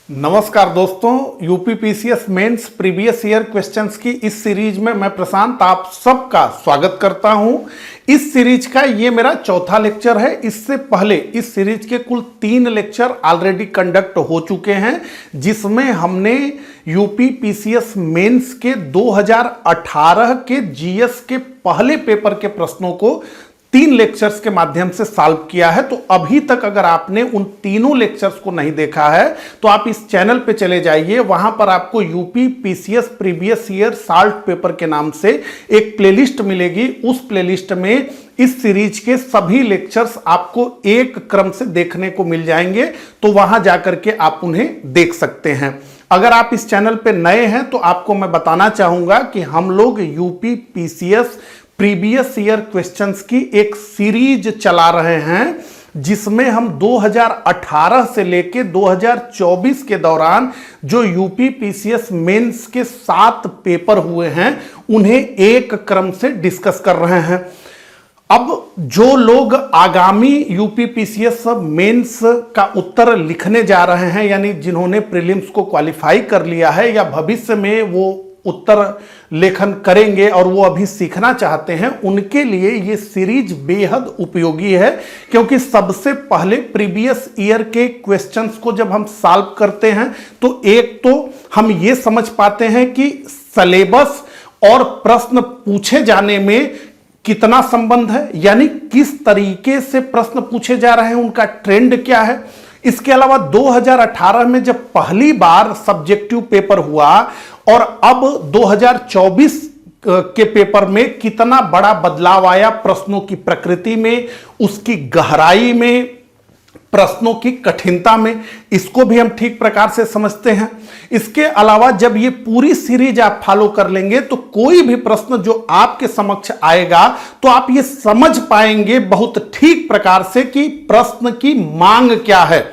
नमस्कार दोस्तों, UPPCS mains previous year questions की इस सीरीज में मैं प्रशांत आप सबका स्वागत करता हूं। इस सीरीज का ये मेरा चौथा लेक्चर है। इससे पहले इस सीरीज के कुल 3 लेक्चर ऑलरेडी कंडक्ट हो चुके हैं, जिसमें हमने यूपीपीसीएस मेंस के 2018 के जीएस के पहले पेपर के प्रश्नों को 3 लेक्चर्स के माध्यम से सॉल्व किया है। तो अभी तक अगर आपने उन तीनों लेक्चर्स को नहीं देखा है तो आप इस चैनल पे चले जाइए। वहां पर आपको UP PCS previous year solve paper के नाम से एक प्लेलिस्ट मिलेगी। उस प्लेलिस्ट में इस सीरीज के सभी लेक्चर्स आपको एक क्रम से देखने को मिल जाएंगे, तो वहां जाकर के आप उन्हें देख सकते हैं। अगर आप इस चैनल पे नए हैं तो आपको मैं बताना चाहूंगा कि हम लोग UP PCS previous year questions की एक सीरीज चला रहे हैं, जिसमें हम 2018 से लेके 2024 के दौरान जो यूपी पीसीएस मेंस के 7 पेपर हुए हैं उन्हें एक क्रम से डिस्कस कर रहे हैं। अब जो लोग आगामी यूपी पीसीएस मेंस का उत्तर लिखने जा रहे हैं, यानी जिन्होंने प्रीलिम्स को क्वालिफाई कर लिया है या भविष्य में वो उत्तर लेखन करेंगे और वो अभी सीखना चाहते हैं, उनके लिए ये सीरीज बेहद उपयोगी है। क्योंकि सबसे पहले प्रीवियस ईयर के क्वेश्चंस को जब हम सॉल्व करते हैं तो एक तो हम ये समझ पाते हैं कि सिलेबस और प्रश्न पूछे जाने में कितना संबंध है, यानी किस तरीके से प्रश्न पूछे जा रहे हैं, उनका ट्रेंड क्या है। इसके अलावा 2018 में जब पहली बार सब्जेक्टिव पेपर हुआ और अब 2024 के पेपर में कितना बड़ा बदलाव आया प्रश्नों की प्रकृति में, उसकी गहराई में, प्रश्नों की कठिनता में, इसको भी हम ठीक प्रकार से समझते हैं। इसके अलावा जब ये पूरी सीरीज आप फॉलो कर लेंगे तो कोई भी प्रश्न जो आपके समक्ष आएगा तो आप ये समझ पाएंगे बहुत ठीक प्रकार से कि प्रश्न की मांग क्या है,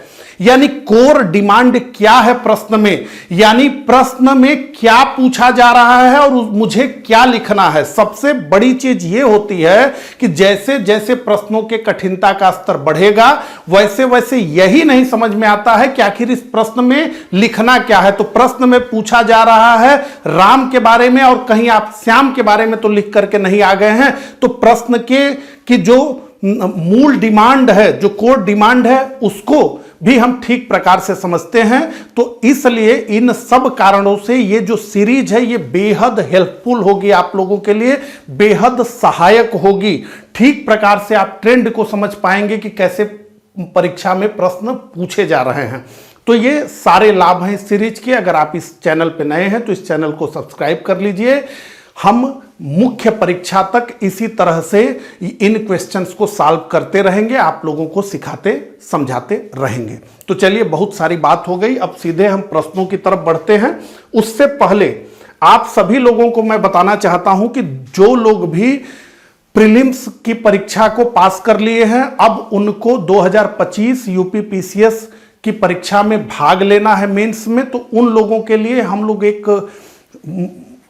यानी कोर डिमांड क्या है प्रश्न में, यानी प्रश्न में क्या पूछा जा रहा है और मुझे क्या लिखना है। सबसे बड़ी चीज यह होती है कि जैसे जैसे प्रश्नों के कठिनता का स्तर बढ़ेगा वैसे वैसे यही नहीं समझ में आता है कि आखिर इस प्रश्न में लिखना क्या है। तो प्रश्न में पूछा जा रहा है राम के बारे में और कहीं आप श्याम के बारे में तो लिख करके नहीं आ गए हैं, तो प्रश्न की जो मूल डिमांड है, जो कोर डिमांड है, उसको भी हम ठीक प्रकार से समझते हैं। तो इसलिए इन सब कारणों से ये जो सीरीज है ये बेहद हेल्पफुल होगी, आप लोगों के लिए बेहद सहायक होगी। ठीक प्रकार से आप ट्रेंड को समझ पाएंगे कि कैसे परीक्षा में प्रश्न पूछे जा रहे हैं। तो ये सारे लाभ हैं इस सीरीज के। अगर आप इस चैनल पे नए हैं तो इस चैनल को सब्सक्राइब कर लीजिए। हम मुख्य परीक्षा तक इसी तरह से इन क्वेश्चंस को सॉल्व करते रहेंगे, आप लोगों को सिखाते समझाते रहेंगे। तो चलिए, बहुत सारी बात हो गई, अब सीधे हम प्रश्नों की तरफ बढ़ते हैं। उससे पहले आप सभी लोगों को मैं बताना चाहता हूं कि जो लोग भी प्रीलिम्स की परीक्षा को पास कर लिए हैं, अब उनको 2025 यूपी पीसीएस की परीक्षा में भाग लेना है मेंस में। तो उन लोगों के लिए हम लोग एक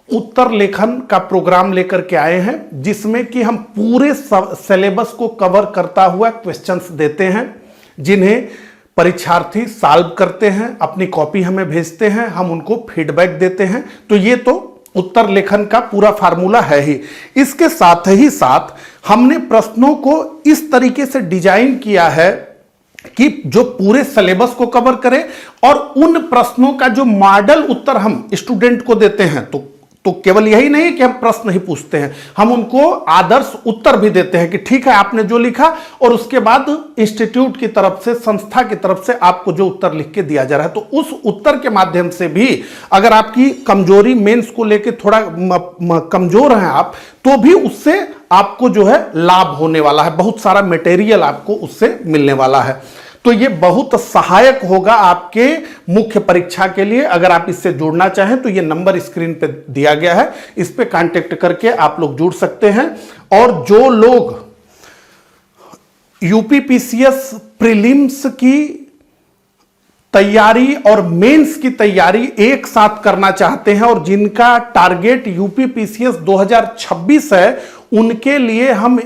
उत्तर लेखन का प्रोग्राम लेकर के आए हैं, जिसमें कि हम पूरे सिलेबस को कवर करता हुआ क्वेश्चंस देते हैं, जिन्हें परीक्षार्थी सॉल्व करते हैं, अपनी कॉपी हमें भेजते हैं, हम उनको फीडबैक देते हैं। तो ये तो उत्तर लेखन का पूरा फार्मूला है ही। इसके साथ ही साथ हमने प्रश्नों को इस तरीके से डिजाइन किया है कि जो पूरे सिलेबस को कवर करे और उन प्रश्नों का जो मॉडल उत्तर हम स्टूडेंट को देते हैं, तो केवल यही नहीं कि हम प्रश्न ही पूछते हैं, हम उनको आदर्श उत्तर भी देते हैं कि ठीक है आपने जो लिखा, और उसके बाद इंस्टीट्यूट की तरफ से, संस्था की तरफ से आपको जो उत्तर लिख के दिया जा रहा है, तो उस उत्तर के माध्यम से भी अगर आपकी कमजोरी मेंस को लेके थोड़ा कमजोर हैं आप, तो भी उससे आपको जो है लाभ होने वाला है, बहुत सारा मटेरियल आपको उससे मिलने वाला है। तो ये बहुत सहायक होगा आपके मुख्य परीक्षा के लिए। अगर आप इससे जुड़ना चाहें तो ये नंबर स्क्रीन पे दिया गया है, इस पे कांटेक्ट करके आप लोग जुड़ सकते हैं। और जो लोग यूपी पीसीएस प्रीलिम्स की तैयारी और मेंस की तैयारी एक साथ करना चाहते हैं और जिनका टारगेट यूपी पीसीएस 2026 है, उनके लिए हम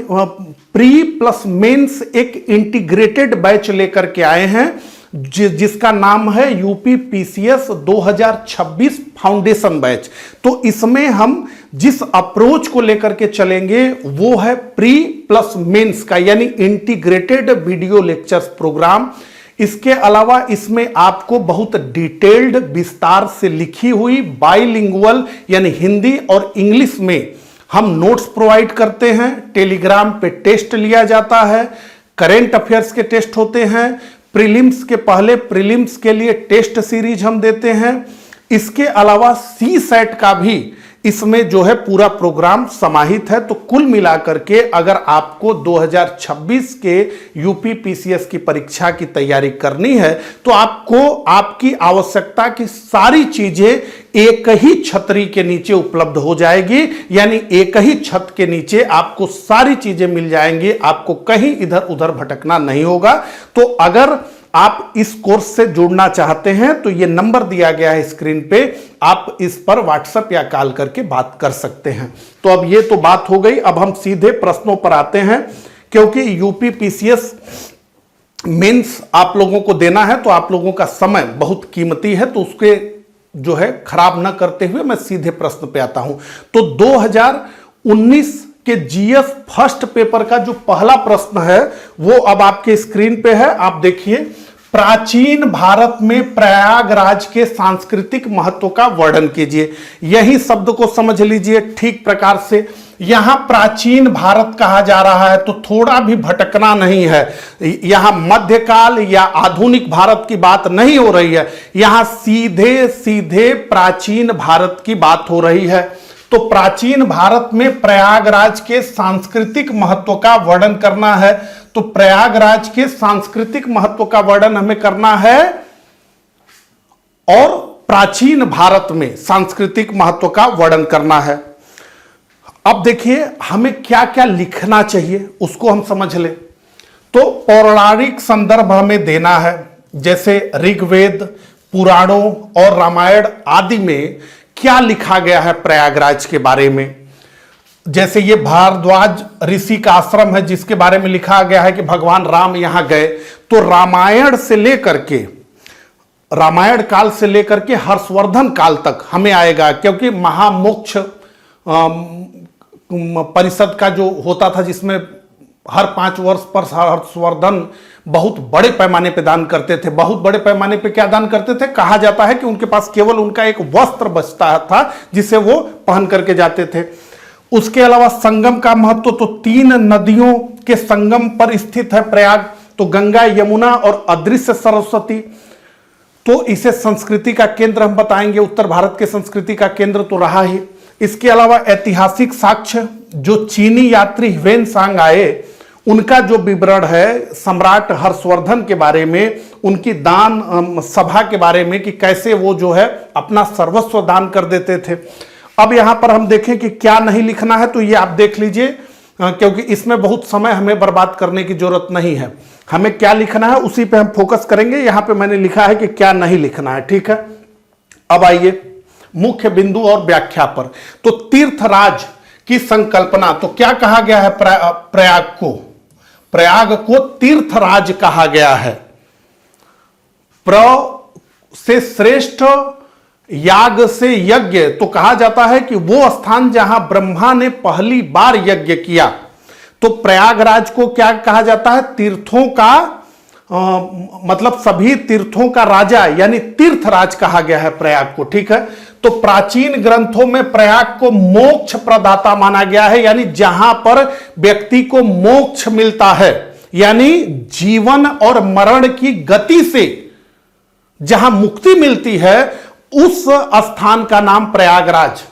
प्री प्लस मेंस एक इंटीग्रेटेड बैच लेकर के आए हैं, जिसका नाम है यूपीपीसीएस 2026 फाउंडेशन बैच। तो इसमें हम जिस अप्रोच को लेकर के चलेंगे वो है प्री प्लस मेंस का, यानी इंटीग्रेटेड वीडियो लेक्चर्स प्रोग्राम। इसके अलावा इसमें आपको बहुत डिटेल्ड विस्तार से लिखी हुई बाइलिंगुअल यानी हिंदी और इंग्लिश में हम नोट्स प्रोवाइड करते हैं। टेलीग्राम पे टेस्ट लिया जाता है, करेंट अफेयर्स के टेस्ट होते हैं, प्रीलिम्स के पहले प्रीलिम्स के लिए टेस्ट सीरीज हम देते हैं। इसके अलावा सी सेट का भी इसमें जो है पूरा प्रोग्राम समाहित है। तो कुल मिलाकर के अगर आपको 2026 के यूपीपीसीएस की परीक्षा की तैयारी करनी है तो आपको आपकी आवश्यकता की सारी चीजें एक ही छतरी के नीचे उपलब्ध हो जाएगी, यानी एक ही छत के नीचे आपको सारी चीजें मिल जाएंगी, आपको कहीं इधर उधर भटकना नहीं होगा। तो अगर आप इस कोर्स से जुड़ना चाहते हैं तो यह नंबर दिया गया है स्क्रीन पे, आप इस पर व्हाट्सएप या कॉल करके बात कर सकते हैं। तो अब ये तो बात हो गई, अब हम सीधे प्रश्नों पर आते हैं। क्योंकि यूपीपीसीएस मेंस आप लोगों को देना है तो आप लोगों का समय बहुत कीमती है, तो उसके जो है खराब ना करते हुए मैं सीधे प्रश्न पे आता हूं। तो 2019 के जीएस फर्स्ट पेपर का जो पहला प्रश्न है वो अब आपके स्क्रीन पे है, आप देखिए। प्राचीन भारत में प्रयागराज के सांस्कृतिक महत्व का वर्णन कीजिए। यही शब्द को समझ लीजिए ठीक प्रकार से। यहां प्राचीन भारत कहा जा रहा है तो थोड़ा भी भटकना नहीं है। यहां मध्यकाल या आधुनिक भारत की बात नहीं हो रही है, यहां सीधे सीधे प्राचीन भारत की बात हो रही है। तो प्राचीन भारत में प्रयागराज के सांस्कृतिक महत्व का वर्णन करना है। तो प्रयागराज के सांस्कृतिक महत्व का वर्णन हमें करना है और प्राचीन भारत में सांस्कृतिक महत्व का वर्णन करना है। अब देखिए हमें क्या क्या लिखना चाहिए उसको हम समझ ले। तो पौराणिक संदर्भ हमें देना है, जैसे ऋग्वेद, पुराणों और रामायण आदि में क्या लिखा गया है प्रयागराज के बारे में। जैसे ये भारद्वाज ऋषि का आश्रम है जिसके बारे में लिखा गया है कि भगवान राम यहां गए। तो रामायण से लेकर के, रामायण काल से लेकर के हर्षवर्धन काल तक हमें आएगा, क्योंकि महामोक्ष परिषद का जो होता था जिसमें हर 5 वर्ष पर हर्षवर्धन बहुत बड़े पैमाने पे दान करते थे। बहुत बड़े पैमाने पे क्या दान करते थे, कहा जाता है कि उनके पास केवल उनका एक वस्त्र बचता था जिसे वो पहन करके जाते थे। उसके अलावा संगम का महत्व, तो 3 नदियों के संगम पर स्थित है प्रयाग, तो गंगा, यमुना और अदृश्य सरस्वती। तो इसे संस्कृति का केंद्र हम बताएंगे, उत्तर भारत के संस्कृति का केंद्र तो रहा ही। इसके अलावा ऐतिहासिक साक्ष्य, जो चीनी यात्री ह्वेनसांग आए उनका जो विवरण है सम्राट हर्षवर्धन के बारे में, उनकी दान सभा के बारे में कि कैसे वो जो है अपना सर्वस्व दान कर देते थे। अब यहां पर हम देखें कि क्या नहीं लिखना है, तो ये आप देख लीजिए, क्योंकि इसमें बहुत समय हमें बर्बाद करने की जरूरत नहीं है। हमें क्या लिखना है उसी पे हम फोकस करेंगे। यहां पे मैंने लिखा है कि क्या नहीं लिखना है, ठीक है। अब आइए मुख्य बिंदु और व्याख्या पर। तो तीर्थराज की संकल्पना, तो क्या कहा गया है प्रयाग को? प्रयाग को तीर्थराज कहा गया है। प्र से श्रेष्ठ, याग से यज्ञ, तो कहा जाता है कि वो स्थान जहां ब्रह्मा ने पहली बार यज्ञ किया। तो प्रयागराज को क्या कहा जाता है? तीर्थों का मतलब सभी तीर्थों का राजा, यानी तीर्थराज कहा गया है प्रयाग को, ठीक है। तो प्राचीन ग्रंथों में प्रयाग को मोक्ष प्रदाता माना गया है, यानी जहां पर व्यक्ति को मोक्ष मिलता है, यानी जीवन और मरण की गति से जहां मुक्ति मिलती है उस स्थान का नाम प्रयागराज,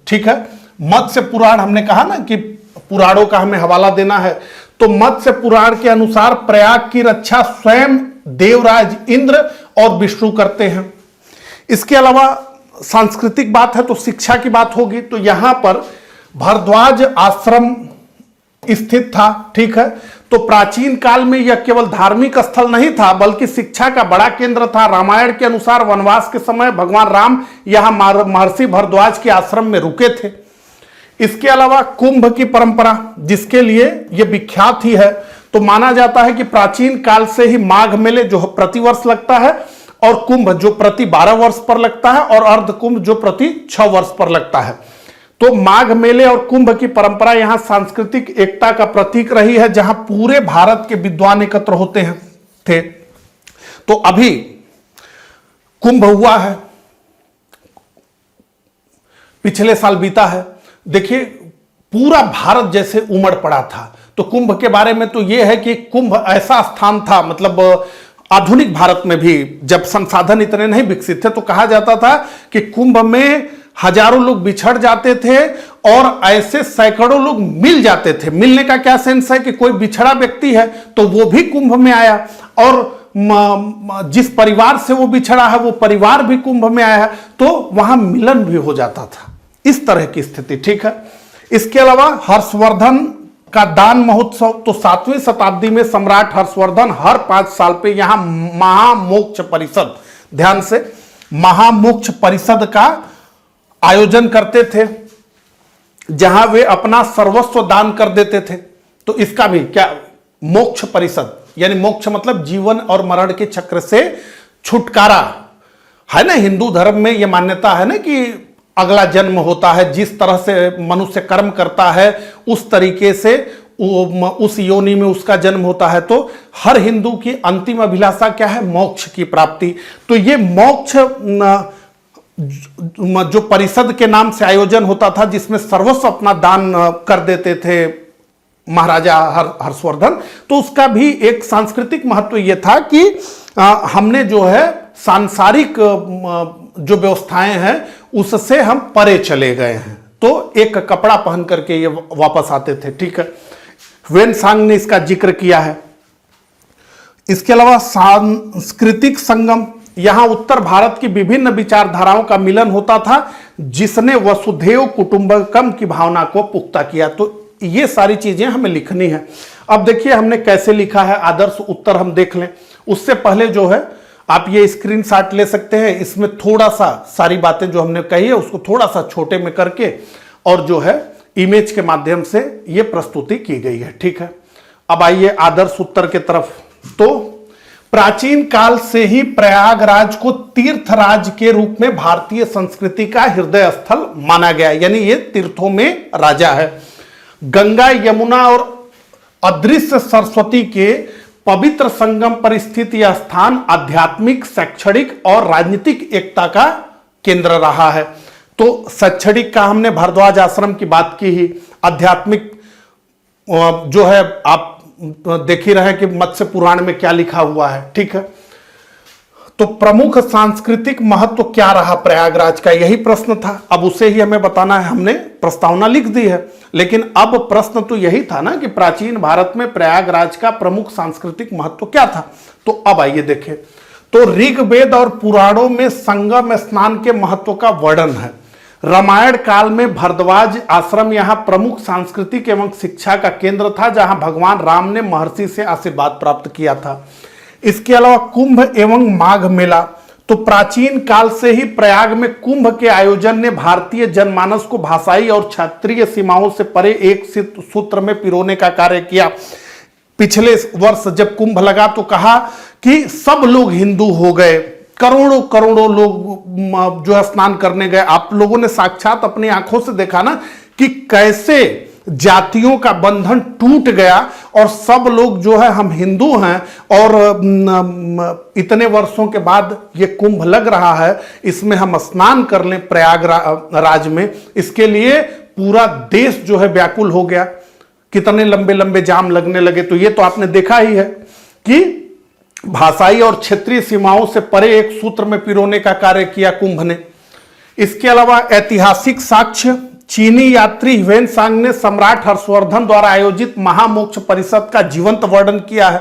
ठीक है। मत्स्य पुराण, हमने कहा ना कि पुराणों का हमें हवाला देना है, तो मत्स्य पुराण के अनुसार प्रयाग की रक्षा स्वयं देवराज इंद्र और विष्णु करते हैं। इसके अलावा सांस्कृतिक बात है तो शिक्षा की बात होगी। तो यहां पर भारद्वाज आश्रम स्थित था, ठीक है। तो प्राचीन काल में यह केवल धार्मिक स्थल नहीं था बल्कि शिक्षा का बड़ा केंद्र था। रामायण के अनुसार वनवास के समय भगवान राम यहां महर्षि भारद्वाज के आश्रम में रुके थे। इसके अलावा कुंभ की परंपरा, जिसके लिए यह विख्यात ही है, तो माना जाता है कि प्राचीन काल से ही माघ मेले जो प्रतिवर्ष लगता है, और कुंभ जो प्रति 12 वर्ष पर लगता है, और अर्ध कुंभ जो प्रति 6 वर्ष पर लगता है। तो माघ मेले और कुंभ की परंपरा यहां सांस्कृतिक एकता का प्रतीक रही है, जहां पूरे भारत के विद्वान एकत्र होते हैं थे। तो अभी कुंभ हुआ है, पिछले साल बीता है, देखिए पूरा भारत जैसे उमड़ पड़ा था। तो कुंभ के बारे में तो यह है कि कुंभ ऐसा स्थान था, मतलब आधुनिक भारत में भी जब संसाधन इतने नहीं विकसित थे तो कहा जाता था कि कुंभ में हजारों लोग बिछड़ जाते थे और ऐसे सैकड़ों लोग मिल जाते थे। मिलने का क्या सेंस है कि कोई बिछड़ा व्यक्ति है तो वो भी कुंभ में आया, और जिस परिवार से वो बिछड़ा है वो परिवार भी कुंभ में आया है, तो वहां मिलन भी हो जाता था। इस तरह की स्थिति, ठीक है। इसके अलावा हर्षवर्धन का दान महोत्सव, तो 7वीं शताब्दी में सम्राट हर्षवर्धन हर 5 साल पे यहां महामोक्ष परिषद, ध्यान से, महामोक्ष परिषद का आयोजन करते थे, जहां वे अपना सर्वस्व दान कर देते थे। तो इसका भी क्या, मोक्ष परिषद यानी मोक्ष मतलब जीवन और मरण के चक्र से छुटकारा है ना। हिंदू धर्म में यह मान्यता है ना कि अगला जन्म होता है, जिस तरह से मनुष्य कर्म करता है उस तरीके से उस योनि में उसका जन्म होता है। तो हर हिंदू की अंतिम अभिलाषा क्या है, मोक्ष की प्राप्ति। तो ये मोक्ष जो परिषद के नाम से आयोजन होता था, जिसमें सर्वस्व अपना दान कर देते थे महाराजा हर्षवर्धन, तो उसका भी एक सांस्कृतिक महत्व यह था कि हमने जो है सांसारिक जो व्यवस्थाएं हैं उससे हम परे चले गए हैं। तो एक कपड़ा पहन करके ये वापस आते थे, ठीक है। ह्वेनसांग ने इसका जिक्र किया है। इसके अलावा सांस्कृतिक संगम, यहां उत्तर भारत की विभिन्न विचारधाराओं का मिलन होता था, जिसने वसुधैव कुटुंबकम की भावना को पुख्ता किया। तो ये सारी चीजें हमें लिखनी है। अब देखिए हमने कैसे लिखा है, आदर्श उत्तर हम देख लें। उससे पहले जो है आप ये स्क्रीनशॉट ले सकते हैं, इसमें थोड़ा सा सारी बातें जो हमने कही है उसको थोड़ा सा छोटे में करके और जो है इमेज के माध्यम से ये प्रस्तुति की गई है, ठीक है। अब आइए आदर्श उत्तर के तरफ। तो प्राचीन काल से ही प्रयागराज को तीर्थराज के रूप में भारतीय संस्कृति का हृदय स्थल माना गया, यानी ये तीर्थों में राजा है। गंगा, यमुना और अदृश्य सरस्वती के पवित्र संगम पर स्थित यह स्थान आध्यात्मिक, शैक्षणिक और राजनीतिक एकता का केंद्र रहा है। तो शैक्षणिक का हमने भारद्वाज आश्रम की बात की ही, आध्यात्मिक जो है आप देख ही रहे कि मत्स्य पुराण में क्या लिखा हुआ है, ठीक है। तो प्रमुख सांस्कृतिक महत्व क्या रहा प्रयागराज का, यही प्रश्न था। अब उसे ही हमें बताना है, हमने प्रस्तावना लिख दी है, लेकिन अब प्रश्न तो यही था ना कि प्राचीन भारत में प्रयागराज का प्रमुख सांस्कृतिक महत्व क्या था। तो अब आइए देखें। तो ऋग्वेद और पुराणों में संगम स्नान के महत्व का वर्णन है। रामायण काल में भारद्वाज आश्रम यहां प्रमुख सांस्कृतिक एवं शिक्षा का केंद्र था, जहां भगवान राम ने महर्षि से आशीर्वाद प्राप्त किया था। इसके अलावा कुंभ एवं माघ मेला, तो प्राचीन काल से ही प्रयाग में कुंभ के आयोजन ने भारतीय जनमानस को भाषाई और क्षेत्रीय सीमाओं से परे एक सूत्र में पिरोने का कार्य किया। पिछले वर्ष जब कुंभ लगा तो कहा कि सब लोग हिंदू हो गए, करोड़ों करोड़ों लोग जो है स्नान करने गए। आप लोगों ने साक्षात अपनी आंखों से देखा ना कि कैसे जातियों का बंधन टूट गया और सब लोग जो है हम हिंदू हैं, और इतने वर्षों के बाद ये कुंभ लग रहा है, इसमें हम स्नान कर लें प्रयागराज में। इसके लिए पूरा देश जो है व्याकुल हो गया, कितने लंबे लंबे जाम लगने लगे। तो ये तो आपने देखा ही है कि भाषाई और क्षेत्रीय सीमाओं से परे एक सूत्र में पिरोने का कार्य किया कुंभ ने। इसके अलावा ऐतिहासिक साक्ष्य, चीनी यात्री ह्वेनसांग ने सम्राट हर्षवर्धन द्वारा आयोजित महामोक्ष परिषद का जीवंत वर्णन किया है,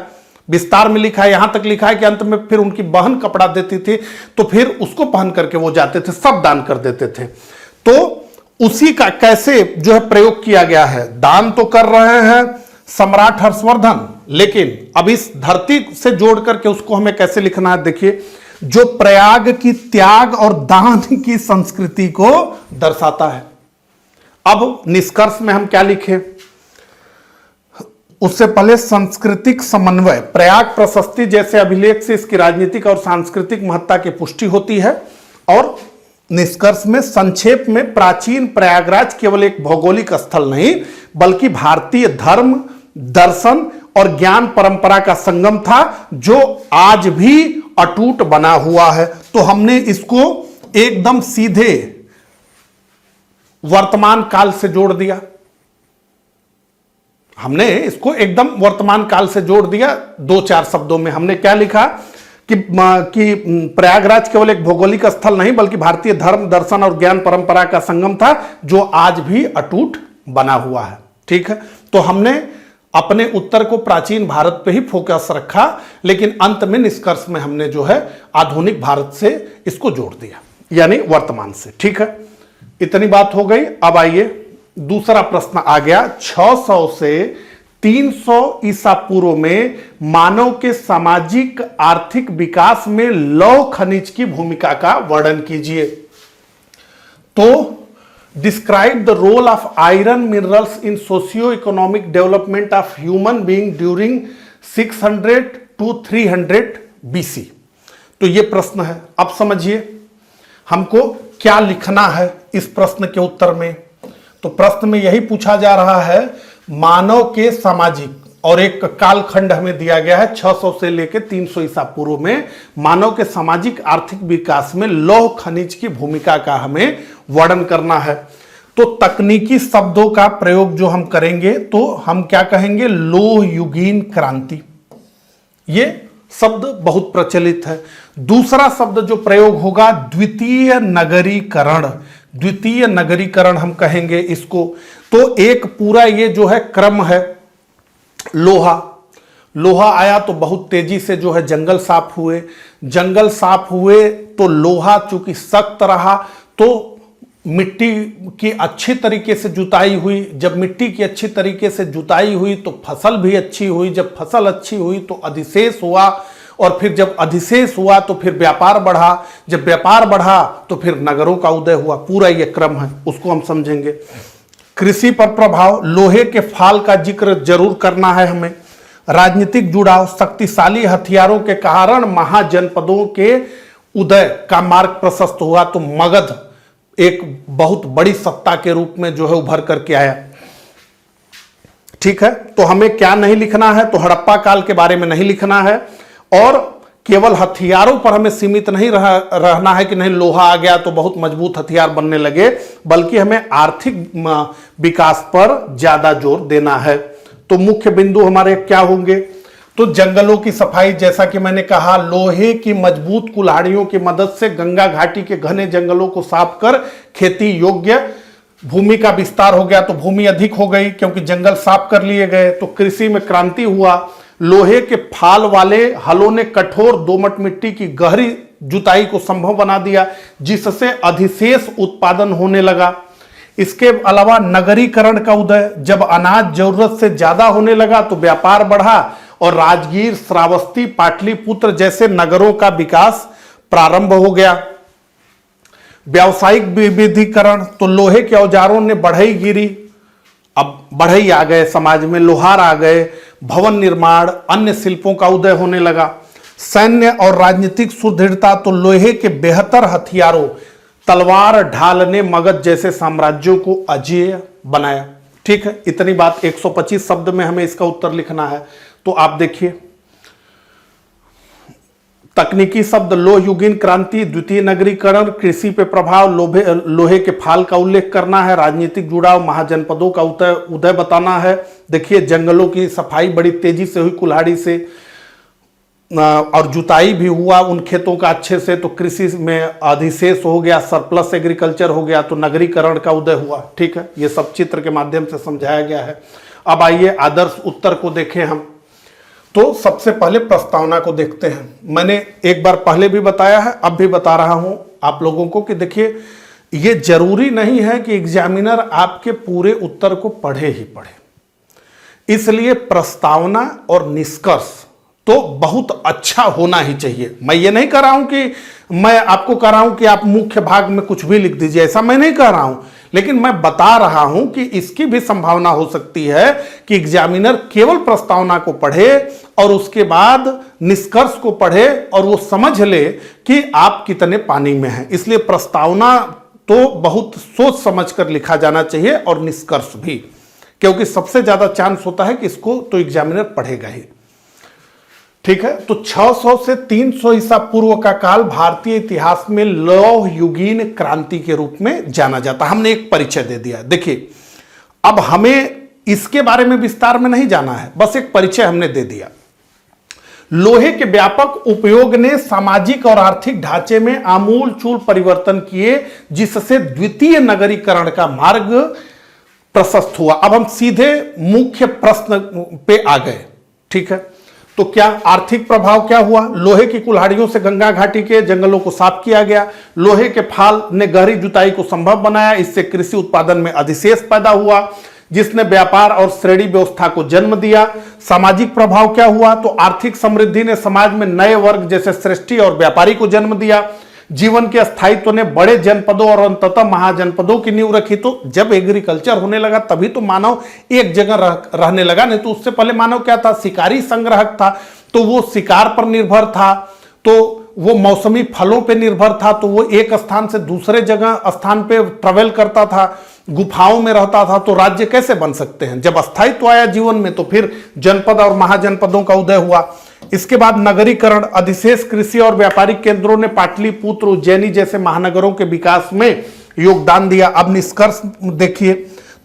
विस्तार में लिखा है। यहां तक लिखा है कि अंत में फिर उनकी बहन कपड़ा देती थी तो फिर उसको पहन करके वो जाते थे, सब दान कर देते थे। तो उसी का कैसे जो है प्रयोग किया गया है। दान तो कर रहे हैं सम्राट हर्षवर्धन, लेकिन अब इस धरती से जोड़ करके उसको हमें कैसे लिखना है, देखिए, जो प्रयाग की त्याग और दान की संस्कृति को दर्शाता है। अब निष्कर्ष में हम क्या लिखें, उससे पहले सांस्कृतिक समन्वय, प्रयाग प्रशस्ति जैसे अभिलेख से इसकी राजनीतिक और सांस्कृतिक महत्ता की पुष्टि होती है। और निष्कर्ष में संक्षेप में, प्राचीन प्रयागराज केवल एक भौगोलिक स्थल नहीं बल्कि भारतीय धर्म, दर्शन और ज्ञान परंपरा का संगम था जो आज भी अटूट बना हुआ है। तो हमने इसको एकदम सीधे वर्तमान काल से जोड़ दिया, हमने इसको एकदम वर्तमान काल से जोड़ दिया। 2-4 शब्दों में हमने क्या लिखा कि प्रयागराज केवल एक भौगोलिक स्थल नहीं बल्कि भारतीय धर्म, दर्शन और ज्ञान परंपरा का संगम था जो आज भी अटूट बना हुआ है। ठीक है, तो हमने अपने उत्तर को प्राचीन भारत पे ही फोकस रखा, लेकिन अंत में निष्कर्ष में हमने जो है आधुनिक भारत से इसको जोड़ दिया, यानी वर्तमान से। ठीक है, इतनी बात हो गई। अब आइए दूसरा प्रश्न आ गया। 600 से 300 ईसा पूर्व में मानव के सामाजिक आर्थिक विकास में लौह खनिज की भूमिका का वर्णन कीजिए। तो describe the role of iron minerals in socio economic development of human being during 600 to 300 BC। तो यह प्रश्न है। अब समझिए हमको क्या लिखना है इस प्रश्न के उत्तर में। तो प्रश्न में यही पूछा जा रहा है, मानव के सामाजिक, और एक कालखंड हमें दिया गया है 600 से लेकर 300 ईसा पूर्व में मानव के सामाजिक आर्थिक विकास में लौह खनिज की भूमिका का हमें वर्णन करना है। तो तकनीकी शब्दों का प्रयोग जो हम करेंगे तो हम क्या कहेंगे, लौह युगीन क्रांति। ये शब्द बहुत प्रचलित है। दूसरा शब्द जो प्रयोग होगा, द्वितीय नगरीकरण। द्वितीय नगरीकरण हम कहेंगे इसको। तो एक पूरा ये जो है क्रम है, लोहा आया तो बहुत तेजी से जो है जंगल साफ हुए, जंगल साफ हुए तो लोहा चूंकि सख्त रहा तो मिट्टी की अच्छी तरीके से जुताई हुई। जब मिट्टी की अच्छी तरीके से जुताई हुई तो फसल भी अच्छी हुई। जब फसल अच्छी हुई तो अधिशेष हुआ, और फिर जब अधिशेष हुआ तो फिर व्यापार बढ़ा। जब व्यापार बढ़ा तो फिर नगरों का उदय हुआ। पूरा ये क्रम है, उसको हम समझेंगे। कृषि पर प्रभाव, लोहे के फाल का जिक्र जरूर करना है हमें। राजनीतिक जुड़ाव, शक्तिशाली हथियारों के कारण महाजनपदों के उदय का मार्ग प्रशस्त हुआ। तो मगध एक बहुत बड़ी सत्ता के रूप में जो है उभर करके आया। ठीक है, तो हमें क्या नहीं लिखना है, तो हड़प्पा काल के बारे में नहीं लिखना है, और केवल हथियारों पर हमें सीमित नहीं रहना है कि नहीं लोहा आ गया तो बहुत मजबूत हथियार बनने लगे, बल्कि हमें आर्थिक विकास पर ज्यादा जोर देना है। तो मुख्य बिंदु हमारे क्या होंगे, तो जंगलों की सफाई, जैसा कि मैंने कहा, लोहे की मजबूत कुल्हाड़ियों की मदद से गंगा घाटी के घने जंगलों को साफ कर खेती योग्य भूमि का विस्तार हो गया। तो भूमि अधिक हो गई क्योंकि जंगल साफ कर लिए गए। तो कृषि में क्रांति हुआ। लोहे के फाल वाले हलों ने कठोर दोमट मिट्टी की गहरी जुताई को संभव बना दिया, जिससे अधिशेष उत्पादन होने लगा। इसके अलावा नगरीकरण का उदय, जब अनाज जरूरत से ज्यादा होने लगा तो व्यापार बढ़ा और राजगीर, श्रावस्ती, पाटलिपुत्र जैसे नगरों का विकास प्रारंभ हो गया। व्यावसायिक विविधीकरण, तो लोहे के औजारों ने बढ़ई गिरी, अब बढ़ई आ गए समाज में, लोहार आ गए, भवन निर्माण, अन्य शिल्पों का उदय होने लगा। सैन्य और राजनीतिक सुदृढ़ता, तो लोहे के बेहतर हथियारों, तलवार, ढाल ने मगध जैसे साम्राज्यों को अजेय बनाया। ठीक है, इतनी बात 125 शब्द में हमें इसका उत्तर लिखना है। तो आप देखिए, तकनीकी शब्द, लोह युगीन क्रांति, द्वितीय नगरीकरण, कृषि पे प्रभाव, लोहे के फाल का उल्लेख करना है, राजनीतिक जुड़ाव, महाजनपदों का उदय बताना है। देखिए, जंगलों की सफाई बड़ी तेजी से हुई कुल्हाड़ी से, और जुताई भी हुआ उन खेतों का अच्छे से, तो कृषि में अधिशेष हो गया, सरप्लस एग्रीकल्चर हो गया, तो नगरीकरण का उदय हुआ। ठीक है, ये सब चित्र के माध्यम से समझाया गया है। अब आइए आदर्श उत्तर को देखें हम। तो सबसे पहले प्रस्तावना को देखते हैं। मैंने एक बार पहले भी बताया है, अब भी बता रहा हूं आप लोगों को कि देखिए, ये जरूरी नहीं है कि एग्जामिनर आपके पूरे उत्तर को पढ़े ही पढ़े, इसलिए प्रस्तावना और निष्कर्ष तो बहुत अच्छा होना ही चाहिए। मैं ये नहीं कह रहा हूं कि मैं आपको कह रहा हूं कि आप मुख्य भाग में कुछ भी लिख दीजिए, ऐसा मैं नहीं कह रहा हूं, लेकिन मैं बता रहा हूं कि इसकी भी संभावना हो सकती है कि एग्जामिनर केवल प्रस्तावना को पढ़े और उसके बाद निष्कर्ष को पढ़े और वो समझ ले कि आप कितने पानी में हैं। इसलिए प्रस्तावना तो बहुत सोच समझ कर लिखा जाना चाहिए और निष्कर्ष भी, क्योंकि सबसे ज्यादा चांस होता है कि इसको तो एग्जामिनर पढ़ेगा ही। ठीक है, तो 600 से 300 ईसा पूर्व का काल भारतीय इतिहास में लौह युगीन क्रांति के रूप में जाना जाता है। हमने एक परिचय दे दिया। देखिए, अब हमें इसके बारे में विस्तार में नहीं जाना है, बस एक परिचय हमने दे दिया। लोहे के व्यापक उपयोग ने सामाजिक और आर्थिक ढांचे में आमूल चूल परिवर्तन किए, जिससे द्वितीय नगरीकरण का मार्ग प्रशस्त हुआ। अब हम सीधे मुख्य प्रश्न पे आ गए। ठीक है, तो क्या आर्थिक प्रभाव क्या हुआ? लोहे की कुल्हाड़ियों से गंगा घाटी के जंगलों को साफ किया गया। लोहे के फाल ने गहरी जुताई को संभव बनाया। इससे कृषि उत्पादन में अधिशेष पैदा हुआ, जिसने व्यापार और श्रेणी व्यवस्था को जन्म दिया। सामाजिक प्रभाव क्या हुआ? तो आर्थिक समृद्धि ने समाज में नए वर्ग जैसे श्रेष्ठी और व्यापारी को जन्म दिया। जीवन के स्थायित्व ने बड़े जनपदों और अंततः महाजनपदों की नींव रखी। तो जब एग्रीकल्चर होने लगा तभी तो मानव एक जगह रहने लगा, नहीं तो उससे पहले मानव क्या था? शिकारी संग्राहक था। तो वो शिकार पर निर्भर था, तो वो मौसमी फलों पे निर्भर था, तो वो एक स्थान से दूसरे जगह स्थान पे ट्रेवल करता था, गुफाओं में रहता था। तो राज्य कैसे बन सकते हैं? जब स्थायित्व आया जीवन में तो फिर जनपद और महाजनपदों का उदय हुआ। इसके बाद नगरीकरण, अधिशेष कृषि और व्यापारिक केंद्रों ने पाटलिपुत्र, उज्जैनी जैसे महानगरों के विकास में योगदान दिया। अब निष्कर्ष देखिए,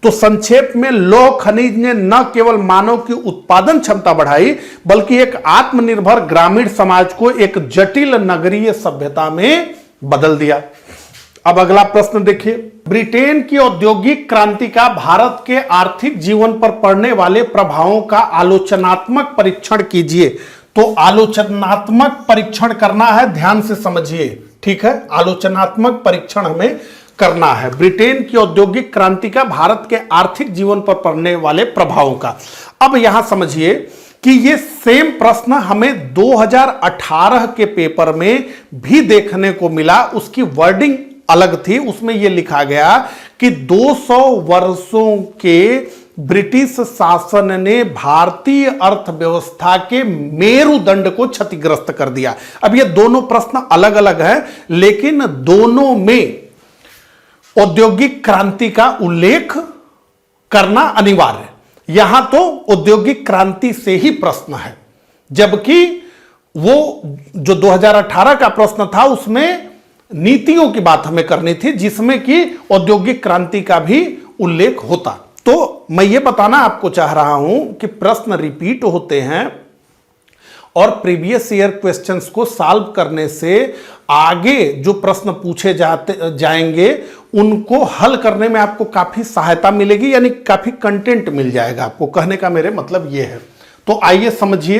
तो संक्षेप में लौह खनिज ने न केवल मानव की उत्पादन क्षमता बढ़ाई, बल्कि एक आत्मनिर्भर ग्रामीण समाज को एक जटिल नगरीय सभ्यता में बदल दिया। अब अगला प्रश्न देखिए, ब्रिटेन की औद्योगिक क्रांति का भारत के आर्थिक जीवन पर पड़ने वाले प्रभावों का आलोचनात्मक परीक्षण कीजिए। तो आलोचनात्मक परीक्षण करना है, ध्यान से समझिए। ठीक है, आलोचनात्मक परीक्षण हमें करना है ब्रिटेन की औद्योगिक क्रांति का भारत के आर्थिक जीवन पर पड़ने वाले प्रभावों का। अब यहां समझिए कि ये सेम प्रश्न हमें 2018 के पेपर में भी देखने को मिला। उसकी वर्डिंग अलग थी, उसमें यह लिखा गया कि 200 वर्षों के ब्रिटिश शासन ने भारतीय अर्थव्यवस्था के मेरुदंड को क्षतिग्रस्त कर दिया। अब ये दोनों प्रश्न अलग अलग हैं, लेकिन दोनों में औद्योगिक क्रांति का उल्लेख करना अनिवार्य। यहां तो औद्योगिक क्रांति से ही प्रश्न है, जबकि वो जो 2018 का प्रश्न था उसमें नीतियों की बात हमें करनी थी, जिसमें कि औद्योगिक क्रांति का भी उल्लेख होता। तो मैं ये बताना आपको चाह रहा हूं कि प्रश्न रिपीट होते हैं और प्रीवियस ईयर क्वेश्चंस को सॉल्व करने से आगे जो प्रश्न पूछे जाएंगे उनको हल करने में आपको काफी सहायता मिलेगी, यानी काफी कंटेंट मिल जाएगा आपको। कहने का मेरे मतलब ये है। तो आइए समझिए,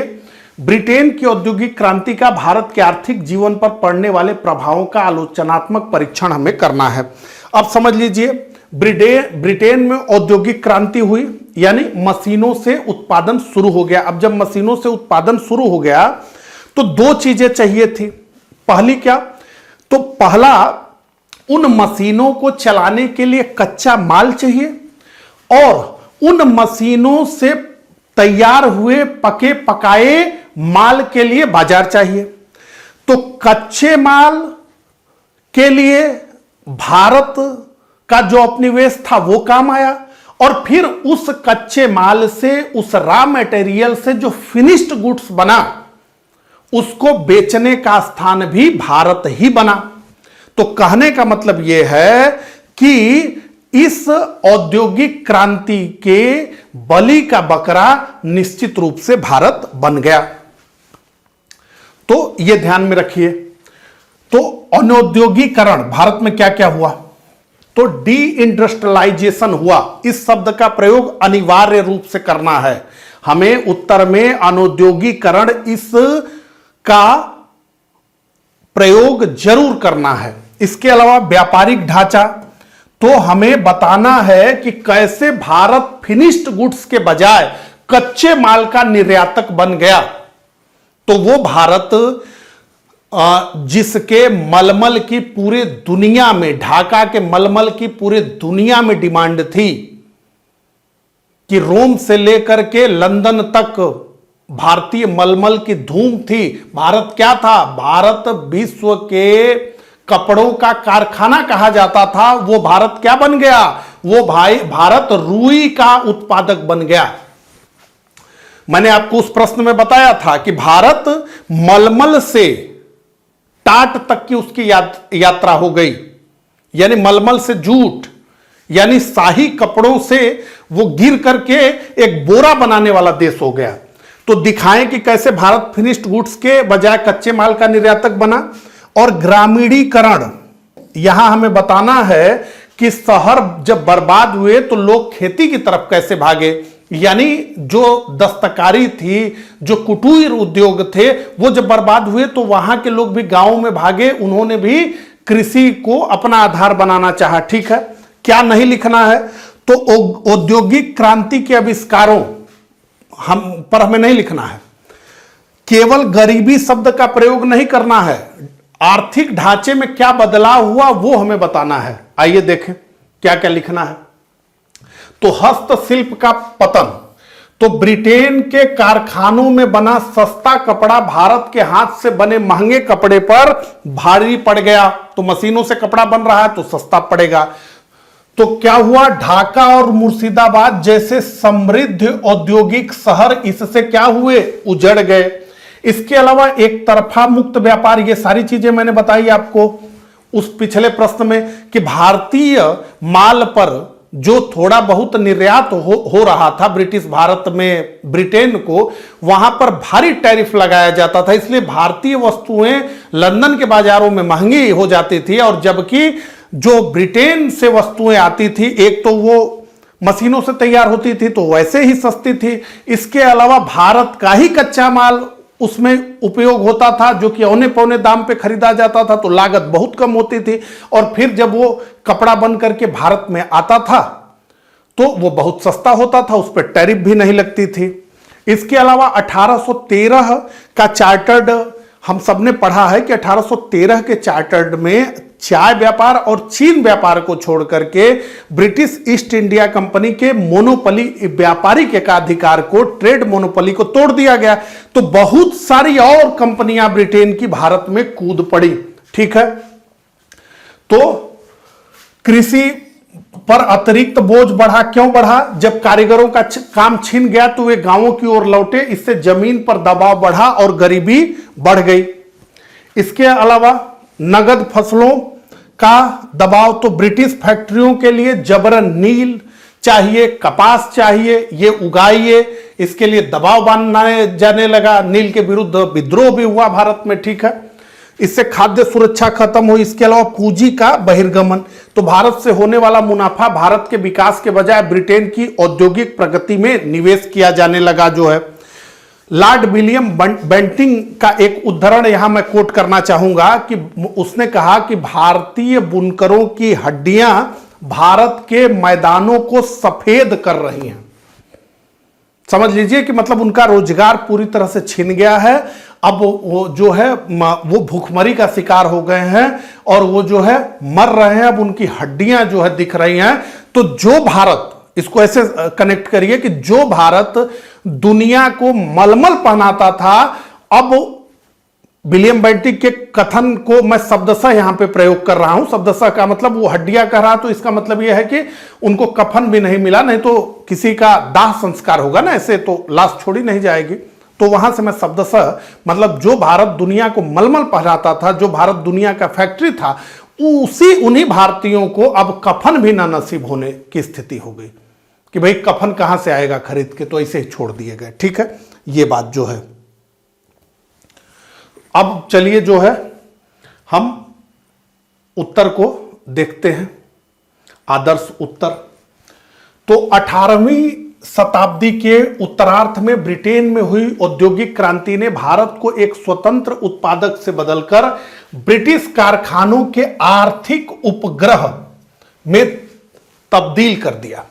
ब्रिटेन की औद्योगिक क्रांति का भारत के आर्थिक जीवन पर पड़ने वाले प्रभावों का आलोचनात्मक परीक्षण हमें करना है। अब समझ लीजिए, ब्रिटेन में औद्योगिक क्रांति हुई, यानी मशीनों से उत्पादन शुरू हो गया। अब जब मशीनों से उत्पादन शुरू हो गया तो दो चीजें चाहिए थी। पहली क्या? तो पहला, उन मशीनों को चलाने के लिए कच्चा माल चाहिए और उन मशीनों से तैयार हुए पके पकाए माल के लिए बाजार चाहिए। तो कच्चे माल के लिए भारत का जो उपनिवेश था वो काम आया, और फिर उस कच्चे माल से, उस रॉ मटेरियल से जो फिनिश्ड गुड्स बना उसको बेचने का स्थान भी भारत ही बना। तो कहने का मतलब यह है कि इस औद्योगिक क्रांति के बलि का बकरा निश्चित रूप से भारत बन गया। तो यह ध्यान में रखिए। तो अनौद्योगिकरण भारत में क्या क्या हुआ? तो डी इंडस्ट्रियलाइजेशन हुआ। इस शब्द का प्रयोग अनिवार्य रूप से करना है हमें। उत्तर में अनौद्योगिकरण इसका प्रयोग जरूर करना है। इसके अलावा व्यापारिक ढांचा, तो हमें बताना है कि कैसे भारत फिनिश्ड गुड्स के बजाय कच्चे माल का निर्यातक बन गया। तो वो भारत जिसके मलमल की पूरे दुनिया में, ढाका के मलमल की पूरे दुनिया में डिमांड थी कि रोम से लेकर के लंदन तक भारतीय मलमल की धूम थी। भारत क्या था? भारत विश्व के कपड़ों का कारखाना कहा जाता था। वो भारत क्या बन गया? वो भारत रुई का उत्पादक बन गया। मैंने आपको उस प्रश्न में बताया था कि भारत मलमल से टाट तक की उसकी यात्रा हो गई, यानी मलमल से जूट, यानी शाही कपड़ों से वो गिर करके एक बोरा बनाने वाला देश हो गया। तो दिखाएं कि कैसे भारत फिनिश्ड गुड्स के बजाय कच्चे माल का निर्यातक बना। और ग्रामीणीकरण, यहां हमें बताना है कि शहर जब बर्बाद हुए तो लोग खेती की तरफ कैसे भागे, यानी जो दस्तकारी थी, जो कुटीर उद्योग थे, वो जब बर्बाद हुए तो वहां के लोग भी गांवों में भागे। उन्होंने भी कृषि को अपना आधार बनाना चाहा। ठीक है, क्या नहीं लिखना है? तो औद्योगिक क्रांति के आविष्कारों पर हमें नहीं लिखना है। केवल गरीबी शब्द का प्रयोग नहीं करना है। आर्थिक ढांचे में क्या बदलाव हुआ वो हमें बताना है। आइए देखें क्या क्या लिखना है। तो हस्तशिल्प का पतन, तो ब्रिटेन के कारखानों में बना सस्ता कपड़ा भारत के हाथ से बने महंगे कपड़े पर भारी पड़ गया। तो मशीनों से कपड़ा बन रहा है तो सस्ता पड़ेगा। तो क्या हुआ? ढाका और मुर्शिदाबाद जैसे समृद्ध औद्योगिक शहर इससे क्या हुए? उजड़ गए। इसके अलावा एक तरफा मुक्त व्यापार, ये सारी चीजें मैंने बताई आपको उस पिछले प्रश्न में कि भारतीय माल पर जो थोड़ा बहुत निर्यात हो रहा था ब्रिटिश भारत में ब्रिटेन को, वहां पर भारी टैरिफ लगाया जाता था। इसलिए भारतीय वस्तुएं लंदन के बाजारों में महंगी हो जाती थी, और जबकि जो ब्रिटेन से वस्तुएं आती थी, एक तो वो मशीनों से तैयार होती थी तो वैसे ही सस्ती थी। इसके अलावा भारत का ही कच्चा माल उसमें उपयोग होता था, जो कि औने पौने दाम पे खरीदा जाता था, तो लागत बहुत कम होती थी। और फिर जब वो कपड़ा बन करके भारत में आता था तो वो बहुत सस्ता होता था, उस पर टैरिफ भी नहीं लगती थी। इसके अलावा 1813 का चार्टर्ड, हम सबने पढ़ा है कि 1813 के चार्टर्ड में चाय व्यापार और चीन व्यापार को छोड़ करके ब्रिटिश ईस्ट इंडिया कंपनी के मोनोपोली, व्यापारिक एकाधिकार को, ट्रेड मोनोपोली को तोड़ दिया गया। तो बहुत सारी और कंपनियां ब्रिटेन की भारत में कूद पड़ी। ठीक है, तो कृषि पर अतिरिक्त बोझ बढ़ा। क्यों बढ़ा? जब कारीगरों का काम छिन गया तो वे गांवों की ओर लौटे, इससे जमीन पर दबाव बढ़ा और गरीबी बढ़ गई। इसके अलावा नगद फसलों का दबाव, तो ब्रिटिश फैक्ट्रियों के लिए जबरन नील चाहिए, कपास चाहिए, ये उगाइए, इसके लिए दबाव बनाने जाने लगा। नील के विरुद्ध विद्रोह भी हुआ भारत में। ठीक है, इससे खाद्य सुरक्षा खत्म हुई। इसके अलावा पूंजी का बहिर्गमन, तो भारत से होने वाला मुनाफा भारत के विकास के बजाय ब्रिटेन की औद्योगिक प्रगति में निवेश किया जाने लगा। जो है लॉर्ड विलियम बेंटिंग का एक उद्धरण यहां मैं कोट करना चाहूंगा कि उसने कहा कि भारतीय बुनकरों की हड्डियां भारत के मैदानों को सफेद कर रही हैं। समझ लीजिए कि मतलब उनका रोजगार पूरी तरह से छिन गया है। अब वो जो है वो भूखमरी का शिकार हो गए हैं और वो जो है मर रहे हैं। अब उनकी हड्डियां जो है दिख रही हैं। तो जो भारत, इसको ऐसे कनेक्ट करिए कि जो भारत दुनिया को मलमल पहनाता था, अब विलियम बेंटिक के कथन को मैं शब्दशः यहां पे प्रयोग कर रहा हूं। शब्दशः का मतलब वो हड्डियां कह रहा, तो इसका मतलब यह है कि उनको कफन भी नहीं मिला, नहीं तो किसी का दाह संस्कार होगा ना, ऐसे तो लाश छोड़ी नहीं जाएगी। तो वहां से मैं शब्दशः मतलब जो भारत दुनिया को मलमल पहनाता था, जो भारत दुनिया का फैक्ट्री था, उन्हीं भारतीयों को अब कफन भी ना नसीब होने की स्थिति हो गई कि भाई कफन कहां से आएगा खरीद के, तो ऐसे ही छोड़ दिए गए। ठीक है, ये बात जो है। अब चलिए जो है हम उत्तर को देखते हैं, आदर्श उत्तर। तो 18वीं शताब्दी के उत्तरार्ध में ब्रिटेन में हुई औद्योगिक क्रांति ने भारत को एक स्वतंत्र उत्पादक से बदलकर ब्रिटिश कारखानों के आर्थिक उपग्रह में तब्दील कर दिया।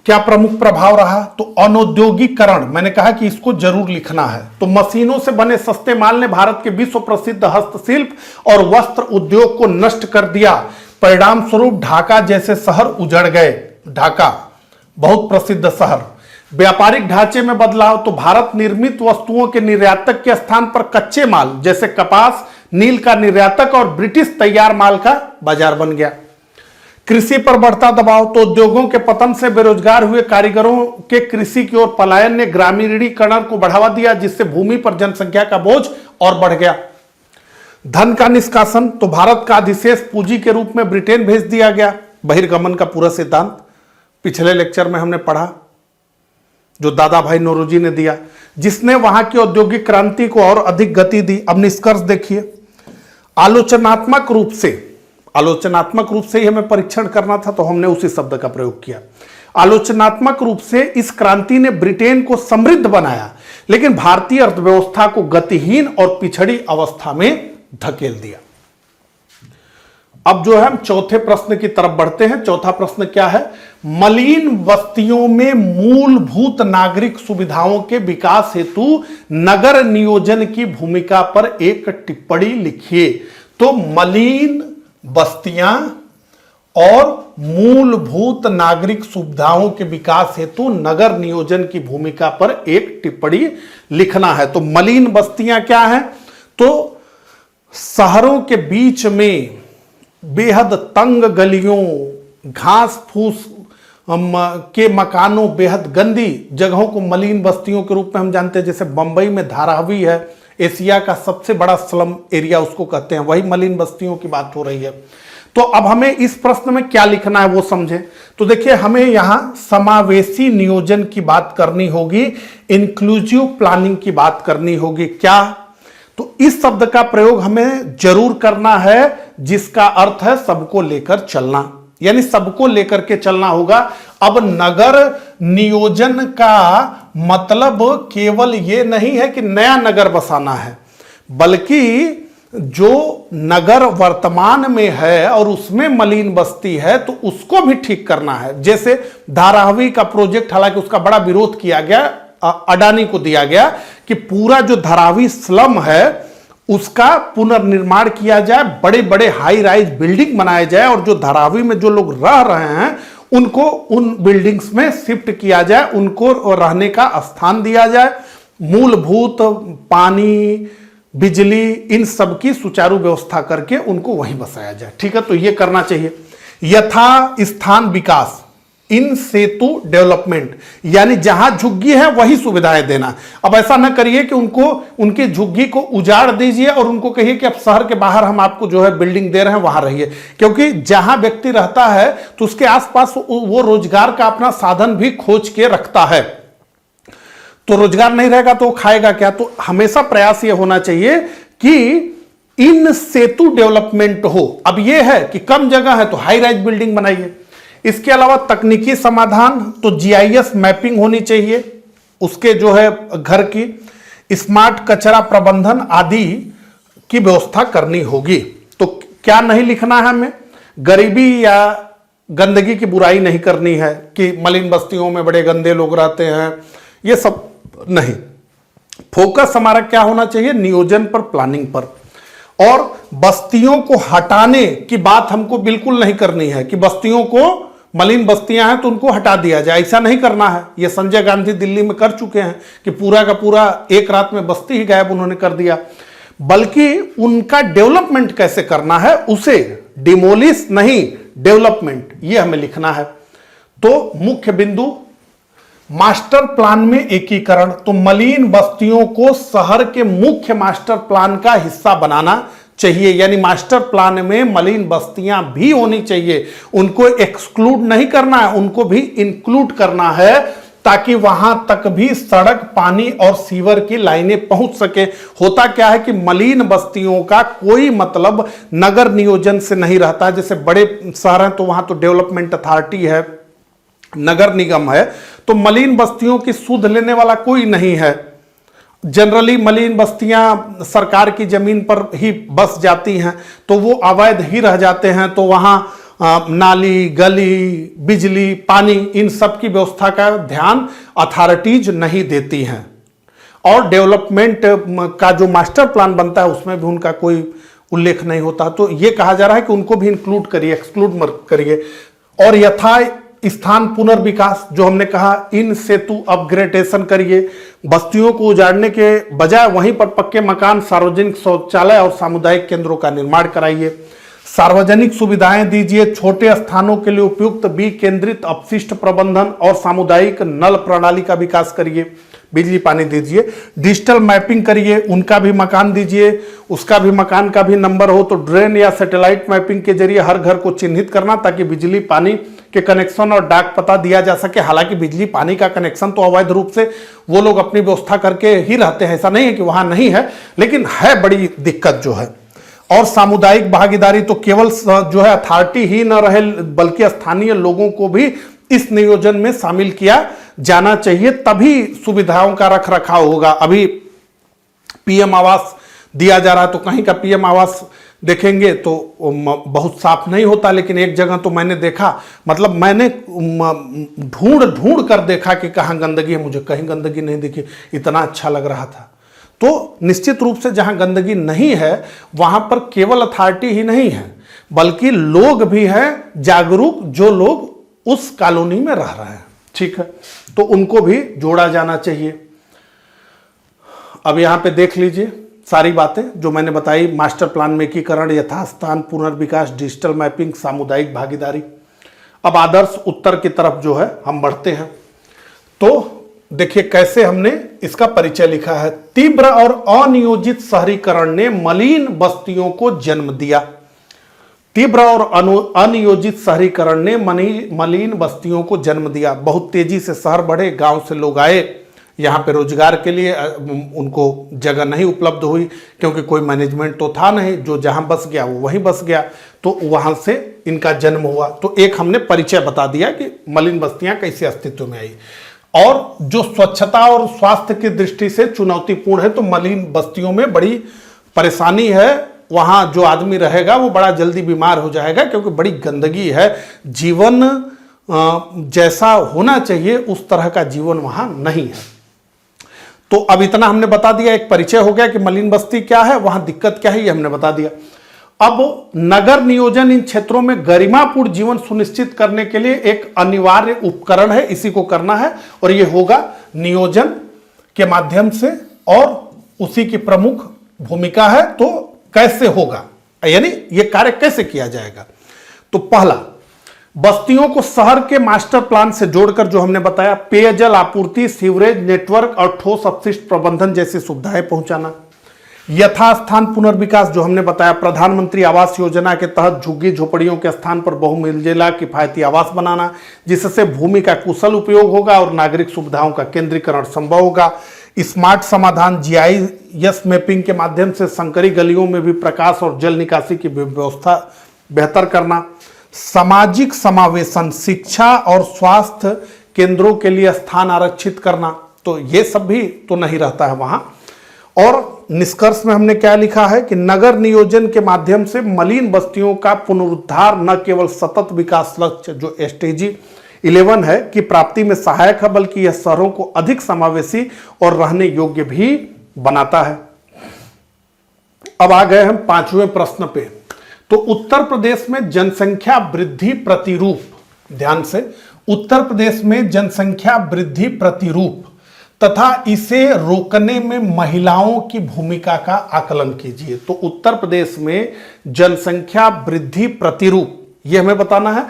क्या प्रमुख प्रभाव रहा? तो अनौद्योगिकरण, मैंने कहा कि इसको जरूर लिखना है। तो मशीनों से बने सस्ते माल ने भारत के विश्व प्रसिद्ध हस्तशिल्प और वस्त्र उद्योग को नष्ट कर दिया। परिणाम स्वरूप ढाका जैसे शहर उजड़ गए। ढाका बहुत प्रसिद्ध शहर। व्यापारिक ढांचे में बदलाव, तो भारत निर्मित वस्तुओं के निर्यातक के स्थान पर कच्चे माल जैसे कपास, नील का निर्यातक और ब्रिटिश तैयार माल का बाजार बन गया। कृषि पर बढ़ता दबाव, तो उद्योगों के पतन से बेरोजगार हुए कारीगरों के कृषि की ओर पलायन ने ग्रामीणीकरण को बढ़ावा दिया, जिससे भूमि पर जनसंख्या का बोझ और बढ़ गया। धन का निष्कासन, तो भारत का अधिशेष पूंजी के रूप में ब्रिटेन भेज दिया गया। बहिर्गमन का पूरा सिद्धांत पिछले लेक्चर में हमने पढ़ा, जो दादा भाई नौरोजी ने दिया, जिसने वहां की औद्योगिक क्रांति को और अधिक गति दी। अब निष्कर्ष देखिए, आलोचनात्मक रूप से ही हमें परीक्षण करना था, तो हमने उसी शब्द का प्रयोग किया। आलोचनात्मक रूप से इस क्रांति ने ब्रिटेन को समृद्ध बनाया, लेकिन भारतीय अर्थव्यवस्था को गतिहीन और पिछड़ी अवस्था में धकेल दिया। अब जो है हम चौथे प्रश्न की तरफ बढ़ते हैं। चौथा प्रश्न क्या है? मलिन बस्तियों में मूलभूत नागरिक सुविधाओं के विकास हेतु नगर नियोजन की भूमिका पर एक टिप्पणी लिखिए। तो मलिन बस्तियां और मूलभूत नागरिक सुविधाओं के विकास हेतु नगर नियोजन की भूमिका पर एक टिप्पणी लिखना है। तो मलिन बस्तियां क्या हैं? तो शहरों के बीच में बेहद तंग गलियों, घास फूस के मकानों, बेहद गंदी जगहों को मलिन बस्तियों के रूप में हम जानते हैं। जैसे बंबई में धारावी है, एशिया का सबसे बड़ा स्लम एरिया उसको कहते हैं, वही मलिन बस्तियों की बात हो रही है। तो अब हमें इस प्रश्न में क्या लिखना है वो समझें। तो देखिए, हमें यहां समावेशी नियोजन की बात करनी होगी, इंक्लूसिव प्लानिंग की बात करनी होगी। क्या? तो इस शब्द का प्रयोग हमें जरूर करना है, जिसका अर्थ है सबको लेकर चलना, यानी सबको लेकर के चलना होगा। अब नगर नियोजन का मतलब केवल यह नहीं है कि नया नगर बसाना है, बल्कि जो नगर वर्तमान में है और उसमें मलिन बस्ती है तो उसको भी ठीक करना है। जैसे धारावी का प्रोजेक्ट, हालांकि उसका बड़ा विरोध किया गया, अडानी को दिया गया कि पूरा जो धारावी स्लम है उसका पुनर्निर्माण किया जाए, बड़े बड़े हाई राइज बिल्डिंग बनाए जाए और जो धारावी में जो लोग रह रहे हैं उनको उन बिल्डिंग्स में शिफ्ट किया जाए, उनको रहने का स्थान दिया जाए, मूलभूत पानी, बिजली, इन सब की सुचारू व्यवस्था करके उनको वहीं बसाया जाए। ठीक है, तो ये करना चाहिए। यथा स्थान विकास, इन सेतु डेवलपमेंट, यानी जहां झुग्गी है वही सुविधाएं देना। अब ऐसा ना करिए कि उनको उनकी झुग्गी को उजाड़ दीजिए और उनको कहिए कि अब शहर के बाहर हम आपको जो है बिल्डिंग दे रहे हैं, वहां रहिए, क्योंकि जहां व्यक्ति रहता है तो उसके आसपास वो रोजगार का अपना साधन भी खोज के रखता है। तो रोजगार नहीं रहेगा तो खाएगा क्या? तो हमेशा प्रयास ये होना चाहिए कि इन सेतु डेवलपमेंट हो। अब ये है कि कम जगह है तो हाई राइज बिल्डिंग बनाइए। इसके अलावा तकनीकी समाधान, तो जीआईएस मैपिंग होनी चाहिए उसके जो है घर की, स्मार्ट कचरा प्रबंधन आदि की व्यवस्था करनी होगी। तो क्या नहीं लिखना है हमें? गरीबी या गंदगी की बुराई नहीं करनी है कि मलिन बस्तियों में बड़े गंदे लोग रहते हैं, ये सब नहीं। फोकस हमारा क्या होना चाहिए? नियोजन पर, प्लानिंग पर। और बस्तियों को हटाने की बात हमको बिल्कुल नहीं करनी है कि बस्तियों को, मलिन बस्तियां हैं तो उनको हटा दिया जाए, ऐसा नहीं करना है। ये संजय गांधी दिल्ली में कर चुके हैं कि पूरा का पूरा एक रात में बस्ती ही गायब उन्होंने कर दिया, बल्कि उनका डेवलपमेंट कैसे करना है, उसे डिमोलिश नहीं, डेवलपमेंट, ये हमें लिखना है। तो मुख्य बिंदु मास्टर प्लान में एकीकरण, तो मलिन बस्तियों को शहर के मुख्य मास्टर प्लान का हिस्सा बनाना चाहिए, यानी मास्टर प्लान में मलिन बस्तियां भी होनी चाहिए। उनको एक्सक्लूड नहीं करना है, उनको भी इंक्लूड करना है, ताकि वहां तक भी सड़क, पानी और सीवर की लाइनें पहुंच सके। होता क्या है कि मलिन बस्तियों का कोई मतलब नगर नियोजन से नहीं रहता। जैसे बड़े शहर हैं तो वहां तो डेवलपमेंट अथॉरिटी है, नगर निगम है, तो मलिन बस्तियों की सुध लेने वाला कोई नहीं है। जनरली मलिन बस्तियां सरकार की जमीन पर ही बस जाती हैं, तो वो अवैध ही रह जाते हैं, तो वहां नाली, गली, बिजली, पानी, इन सब की व्यवस्था का ध्यान अथॉरिटीज नहीं देती हैं। और डेवलपमेंट का जो मास्टर प्लान बनता है उसमें भी उनका कोई उल्लेख नहीं होता। तो ये कहा जा रहा है कि उनको भी इंक्लूड करिए, एक्सक्लूड मत करिए। और यथा स्थान पुनर्विकास, जो हमने कहा, इन सेतु अपग्रेडेशन करिए, बस्तियों को उजाड़ने के बजाय वहीं पर पक्के मकान, सार्वजनिक शौचालय और सामुदायिक केंद्रों का निर्माण कराइए, सार्वजनिक सुविधाएं दीजिए, छोटे स्थानों के लिए उपयुक्त विकेंद्रित अपशिष्ट प्रबंधन और सामुदायिक नल प्रणाली का विकास करिए, बिजली पानी दीजिए, डिजिटल मैपिंग करिए, उनका भी मकान दीजिए, उसका भी मकान का भी नंबर हो तो ड्रेन या सैटेलाइट मैपिंग के जरिए हर घर को चिन्हित करना ताकि बिजली पानी के कनेक्शन और डाक पता दिया जा सके। हालांकि बिजली पानी का कनेक्शन तो अवैध रूप से वो लोग अपनी व्यवस्था करके ही रहते हैं, ऐसा नहीं है कि वहां नहीं है, लेकिन है बड़ी दिक्कत जो है। और सामुदायिक भागीदारी तो केवल जो है अथॉरिटी ही न रहे बल्कि स्थानीय लोगों को भी इस नियोजन में शामिल किया जाना चाहिए, तभी सुविधाओं का रख रखाव होगा। अभी पीएम आवास दिया जा रहा है तो कहीं का पीएम आवास देखेंगे तो बहुत साफ नहीं होता, लेकिन एक जगह तो मैंने देखा, मतलब मैंने ढूंढ कर देखा कि कहाँ गंदगी है, मुझे कहीं गंदगी नहीं दिखी, इतना अच्छा लग रहा था। तो निश्चित रूप से जहां गंदगी नहीं है वहां पर केवल अथॉरिटी ही नहीं है बल्कि लोग भी हैं जागरूक, जो लोग उस कॉलोनी में रह रहे हैं, ठीक है, तो उनको भी जोड़ा जाना चाहिए। अब यहां पे देख लीजिए सारी बातें जो मैंने बताई, मास्टर प्लान में एकीकरण, यथास्थान पुनर्विकास, डिजिटल मैपिंग, सामुदायिक भागीदारी। अब आदर्श उत्तर की तरफ जो है हम बढ़ते हैं। तो देखिए कैसे हमने इसका परिचय लिखा है। तीव्र और अनियोजित शहरीकरण ने मलिन बस्तियों को जन्म दिया। तीव्र और अनियोजित शहरीकरण ने मलिन बस्तियों को जन्म दिया। बहुत तेजी से शहर बढ़े, गांव से लोग आए, यहाँ पे रोजगार के लिए उनको जगह नहीं उपलब्ध हुई क्योंकि कोई मैनेजमेंट तो था नहीं, जो जहां बस गया वो वहीं बस गया, तो वहां से इनका जन्म हुआ। तो एक हमने परिचय बता दिया कि मलिन बस्तियां कैसे अस्तित्व में आई। और जो स्वच्छता और स्वास्थ्य की दृष्टि से चुनौतीपूर्ण है, तो मलिन बस्तियों में बड़ी परेशानी है, वहां जो आदमी रहेगा वो बड़ा जल्दी बीमार हो जाएगा क्योंकि बड़ी गंदगी है। जीवन जैसा होना चाहिए उस तरह का जीवन वहां नहीं है। तो अब इतना हमने बता दिया, एक परिचय हो गया कि मलिन बस्ती क्या है, वहां दिक्कत क्या है, ये हमने बता दिया। अब नगर नियोजन इन क्षेत्रों में गरिमापूर्ण जीवन सुनिश्चित करने के लिए एक अनिवार्य उपकरण है, इसी को करना है और ये होगा नियोजन के माध्यम से, और उसी की प्रमुख भूमिका है। तो कैसे होगा, यानी ये कार्य कैसे किया जाएगा? तो पहला, बस्तियों को शहर के मास्टर प्लान से जोड़कर जो हमने बताया, पेयजल आपूर्ति, सीवरेज नेटवर्क और ठोस अपशिष्ट प्रबंधन जैसी सुविधाएं पहुंचाना। यथास्थान पुनर्विकास जो हमने बताया, प्रधानमंत्री आवास योजना के तहत झुग्गी झोपड़ियों के स्थान पर बहुमंजिला किफायती आवास बनाना, जिससे भूमि का कुशल उपयोग होगा और नागरिक सुविधाओं का केंद्रीकरण संभव होगा। स्मार्ट समाधान, जीआईएस मैपिंग के माध्यम से संकरी गलियों में भी प्रकाश और जल निकासी की व्यवस्था बेहतर करना। सामाजिक समावेशन, शिक्षा और स्वास्थ्य केंद्रों के लिए स्थान आरक्षित करना, तो ये सब भी तो नहीं रहता है वहां। और निष्कर्ष में हमने क्या लिखा है कि नगर नियोजन के माध्यम से मलिन बस्तियों का पुनरुद्धार न केवल सतत विकास लक्ष्य जो SDG 11 है की प्राप्ति में सहायक है, बल्कि यह शहरों को अधिक समावेशी और रहने योग्य भी बनाता है। अब आ गए हम 5वें प्रश्न पे। तो उत्तर प्रदेश में जनसंख्या वृद्धि प्रतिरूप, ध्यान से, उत्तर प्रदेश में जनसंख्या वृद्धि प्रतिरूप तथा इसे रोकने में महिलाओं की भूमिका का आकलन कीजिए। तो उत्तर प्रदेश में जनसंख्या वृद्धि प्रतिरूप यह हमें बताना है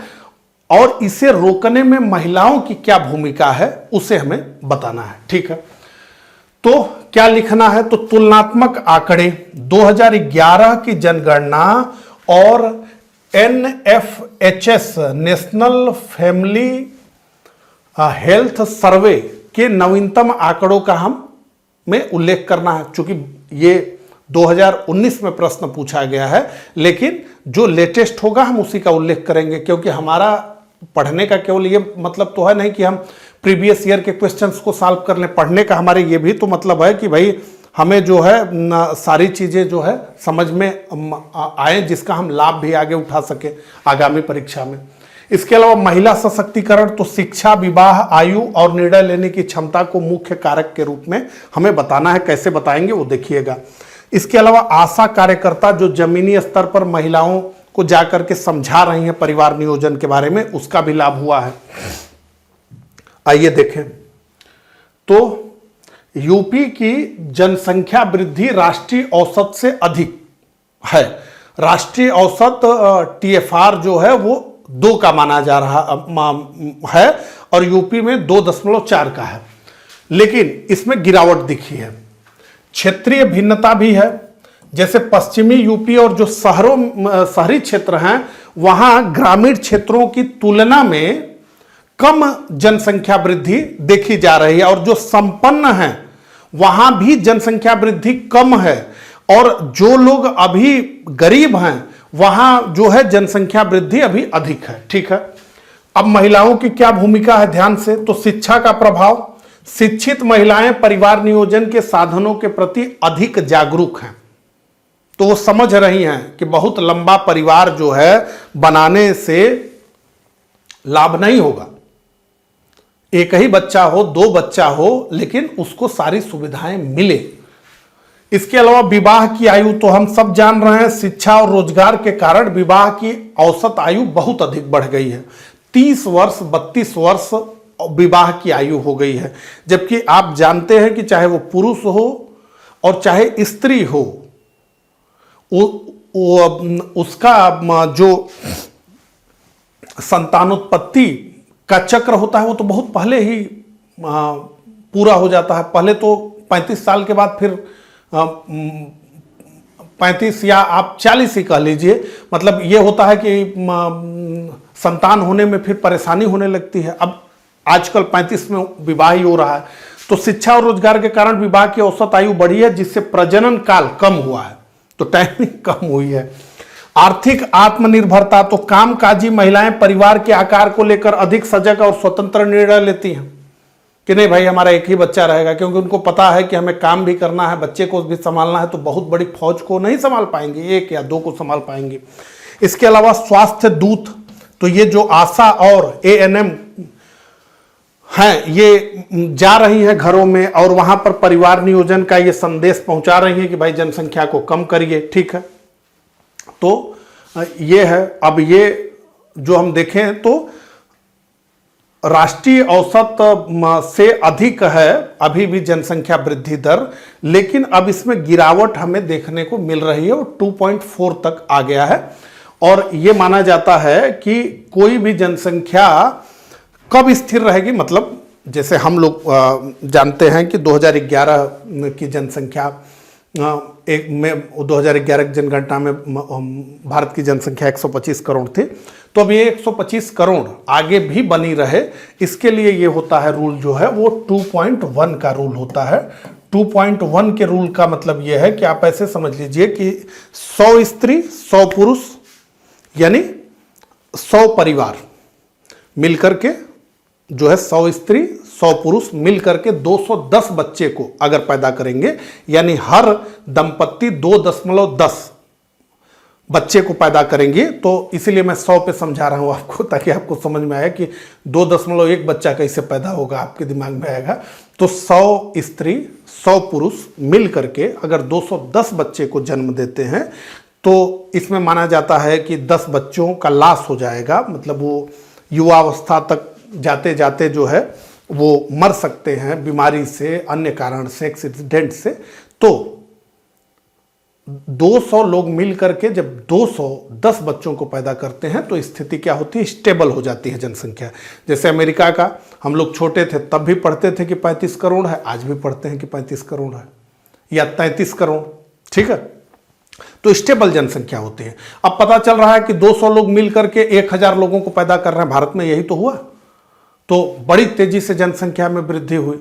और इसे रोकने में महिलाओं की क्या भूमिका है उसे हमें बताना है, ठीक है। तो क्या लिखना है? तो तुलनात्मक आंकड़े 2011 की जनगणना और NFHS national family health survey के नवीनतम आंकड़ों का हमें उल्लेख करना है। चूंकि ये 2019 में प्रश्न पूछा गया है, लेकिन जो लेटेस्ट होगा हम उसी का उल्लेख करेंगे, क्योंकि हमारा पढ़ने का केवल ये मतलब तो है नहीं कि हम प्रीवियस ईयर के क्वेश्चंस को सॉल्व कर लें। पढ़ने का हमारे ये भी तो मतलब है कि भाई हमें जो है सारी चीज़ें जो है समझ में आए, जिसका हम लाभ भी आगे उठा सके आगामी परीक्षा में। इसके अलावा महिला सशक्तिकरण, तो शिक्षा, विवाह, आयु और निर्णय लेने की क्षमता को मुख्य कारक के रूप में हमें बताना है। कैसे बताएंगे वो देखिएगा। इसके अलावा आशा कार्यकर्ता जो जमीनी स्तर पर महिलाओं को जाकर के समझा रही हैं परिवार नियोजन के बारे में, उसका भी लाभ हुआ है। आइए देखें तो यूपी की जनसंख्या वृद्धि राष्ट्रीय औसत से अधिक है। राष्ट्रीय औसत TFR जो है वो 2 का माना जा रहा है और यूपी में 2.4 का है, लेकिन इसमें गिरावट दिखी है। क्षेत्रीय भिन्नता भी है, जैसे पश्चिमी यूपी और जो शहरी क्षेत्र हैं वहां ग्रामीण क्षेत्रों की तुलना में कम जनसंख्या वृद्धि देखी जा रही है, और जो संपन्न हैं वहां भी जनसंख्या वृद्धि कम है, और जो लोग अभी गरीब हैं वहां जो है जनसंख्या वृद्धि अभी अधिक है। ठीक है, अब महिलाओं की क्या भूमिका है ध्यान से, तो शिक्षा का प्रभाव। शिक्षित महिलाएं परिवार नियोजन के साधनों के प्रति अधिक जागरूक हैं, तो वो समझ रही हैं कि बहुत लंबा परिवार जो है बनाने से लाभ नहीं होगा। एक ही बच्चा हो, 2 बच्चा हो, लेकिन उसको सारी सुविधाएं मिले। इसके अलावा विवाह की आयु तो हम सब जान रहे हैं, शिक्षा और रोजगार के कारण विवाह की औसत आयु बहुत अधिक बढ़ गई है। 30 वर्ष 32 वर्ष विवाह की आयु हो गई है, जबकि आप जानते हैं कि चाहे वो पुरुष हो और चाहे स्त्री हो, उसका जो संतानोत्पत्ति का चक्र होता है वो तो बहुत पहले ही पूरा हो जाता है। पहले तो 35 साल के बाद, फिर 35 या आप 40 ही कह लीजिए, मतलब ये होता है कि संतान होने में फिर परेशानी होने लगती है। अब आजकल 35 में विवाह ही हो रहा है। तो शिक्षा और रोजगार के कारण विवाह की औसत आयु बढ़ी है, जिससे प्रजनन काल कम हुआ है, तो टाइमिंग कम हुई है। आर्थिक आत्मनिर्भरता, तो कामकाजी महिलाएं परिवार के आकार को लेकर अधिक सजग और स्वतंत्र निर्णय लेती हैं कि नहीं भाई हमारा एक ही बच्चा रहेगा, क्योंकि उनको पता है कि हमें काम भी करना है, बच्चे को भी संभालना है, तो बहुत बड़ी फौज को नहीं संभाल पाएंगे, 1 या 2 को संभाल पाएंगे। इसके अलावा स्वास्थ्य दूत, तो ये जो आशा और ANM हैं ये जा रही हैं घरों में और वहां पर परिवार नियोजन का ये संदेश पहुंचा रही हैं कि भाई जनसंख्या को कम करिए। ठीक है, तो ये है। अब ये जो हम देखें तो राष्ट्रीय औसत से अधिक है अभी भी जनसंख्या वृद्धि दर, लेकिन अब इसमें गिरावट हमें देखने को मिल रही है और 2.4 तक आ गया है। और ये माना जाता है कि कोई भी जनसंख्या कब स्थिर रहेगी, मतलब जैसे हम लोग जानते हैं कि 2011 की जनसंख्या 2011 की जनगणना में भारत की जनसंख्या 125 करोड़ थी, तो अब ये 125 करोड़ आगे भी बनी रहे, इसके लिए ये होता है रूल जो है वो 2.1 का रूल होता है। 2.1 के रूल का मतलब ये है कि आप ऐसे समझ लीजिए कि 100 स्त्री 100 पुरुष यानी 100 परिवार मिलकर के जो है 100 स्त्री 100 पुरुष मिलकर के 210 बच्चे को अगर पैदा करेंगे, यानी हर दंपत्ति 2.10 बच्चे को पैदा करेंगे। तो इसीलिए मैं 100 पे समझा रहा हूं आपको, ताकि आपको समझ में आए कि 2.1 बच्चा कैसे पैदा होगा, आपके दिमाग में आएगा। तो 100 स्त्री 100 पुरुष मिल करके अगर 210 बच्चे को जन्म देते हैं, तो इसमें माना जाता है कि 10 बच्चों का लॉस हो जाएगा, मतलब वो युवावस्था तक जाते जाते जो है वो मर सकते हैं बीमारी से, अन्य कारण से, एक्सीडेंट से। तो 200 लोग मिल करके जब 210 बच्चों को पैदा करते हैं तो स्थिति क्या होती है, स्टेबल हो जाती है जनसंख्या। जैसे अमेरिका का, हम लोग छोटे थे तब भी पढ़ते थे कि 35 करोड़ है, आज भी पढ़ते हैं कि 35 करोड़ है या 33 करोड़। ठीक है, तो स्टेबल जनसंख्या होती है। अब पता चल रहा है कि 200 लोग मिल करके 1000 लोगों को पैदा कर रहे हैं, भारत में यही तो हुआ। तो बड़ी तेजी से जनसंख्या में वृद्धि हुई,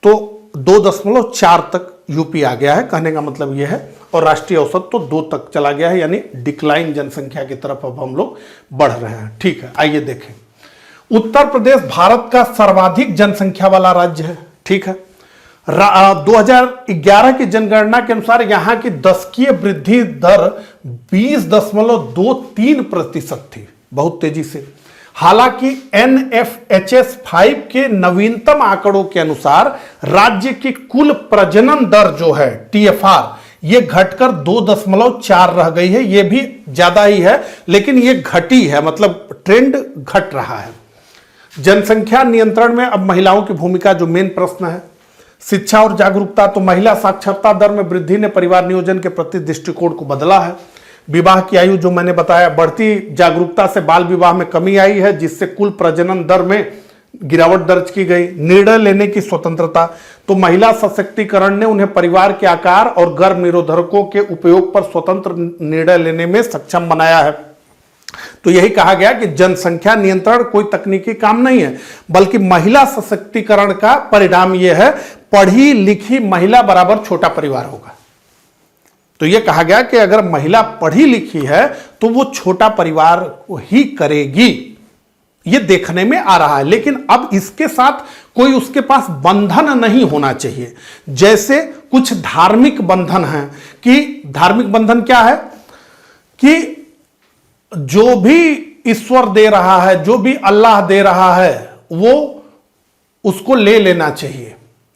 तो 2.4 तक यूपी आ गया है, कहने का मतलब यह है। और राष्ट्रीय औसत तो 2 तक चला गया है, यानी डिक्लाइन जनसंख्या की तरफ अब हम लोग बढ़ रहे हैं। ठीक है, आइए देखें। उत्तर प्रदेश भारत का सर्वाधिक जनसंख्या वाला राज्य है। ठीक है, 2011 की जनगणना के अनुसार यहां की दशकीय वृद्धि दर 20.23% थी, बहुत तेजी से। हालांकि NFHS 5 के नवीनतम आंकड़ों के अनुसार राज्य की कुल प्रजनन दर जो है TFR, ये घटकर 2.4 रह गई है। ये भी ज्यादा ही है, लेकिन ये घटी है, मतलब ट्रेंड घट रहा है। जनसंख्या नियंत्रण में अब महिलाओं की भूमिका जो मेन प्रश्न है, शिक्षा और जागरूकता। तो महिला साक्षरता दर में वृद्धि ने परिवार नियोजन के प्रति दृष्टिकोण को बदला है। विवाह की आयु जो मैंने बताया, बढ़ती जागरूकता से बाल विवाह में कमी आई है, जिससे कुल प्रजनन दर में गिरावट दर्ज की गई। निर्णय लेने की स्वतंत्रता, तो महिला सशक्तिकरण ने उन्हें परिवार के आकार और गर्भ निरोधकों के उपयोग पर स्वतंत्र निर्णय लेने में सक्षम बनाया है। तो यही कहा गया कि जनसंख्या नियंत्रण कोई तकनीकी काम नहीं है, बल्कि महिला सशक्तिकरण का परिणाम यह है, पढ़ी लिखी महिला बराबर छोटा परिवार होगा। तो यह कहा गया कि अगर महिला पढ़ी लिखी है तो वो छोटा परिवार ही करेगी, ये देखने में आ रहा है। लेकिन अब इसके साथ कोई उसके पास बंधन नहीं होना चाहिए, जैसे कुछ धार्मिक बंधन हैं। कि धार्मिक बंधन क्या है कि जो भी ईश्वर दे रहा है, जो भी अल्लाह दे रहा है, वो उसको ले लेना चाहिए,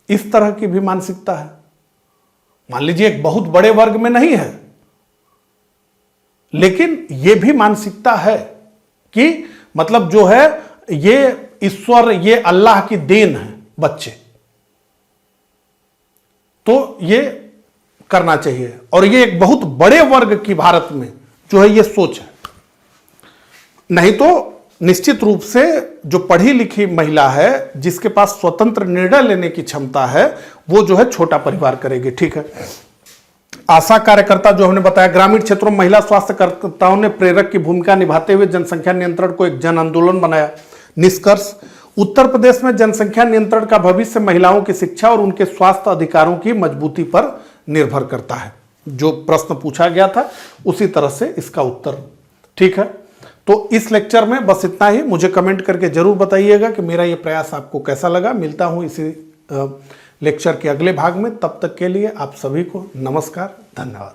इस तरह की भी मानसिकता है। मान लीजिए एक बहुत बड़े वर्ग में नहीं है, लेकिन यह भी मानसिकता है कि मतलब जो है ये ईश्वर, ये अल्लाह की देन है बच्चे, तो ये करना चाहिए। और ये एक बहुत बड़े वर्ग की भारत में जो है ये सोच है। नहीं तो निश्चित रूप से जो पढ़ी लिखी महिला है, जिसके पास स्वतंत्र निर्णय लेने की क्षमता है, वो जो है छोटा परिवार करेगी। ठीक है। आशा कार्यकर्ता जो हमने बताया, ग्रामीण क्षेत्रों में महिला स्वास्थ्य कार्यकर्ताओं ने प्रेरक की भूमिका निभाते हुए जनसंख्या नियंत्रण को एक जन आंदोलन बनाया। निष्कर्ष, उत्तर प्रदेश में जनसंख्या नियंत्रण का भविष्य महिलाओं की शिक्षा और उनके स्वास्थ्य अधिकारों की मजबूती पर निर्भर करता है। जो प्रश्न पूछा गया था उसी तरह से इसका उत्तर। ठीक है, तो इस लेक्चर में बस इतना ही। मुझे कमेंट करके जरूर बताइएगा कि मेरा ये प्रयास आपको कैसा लगा। मिलता हूं इसी लेक्चर के अगले भाग में। तब तक के लिए आप सभी को नमस्कार, धन्यवाद।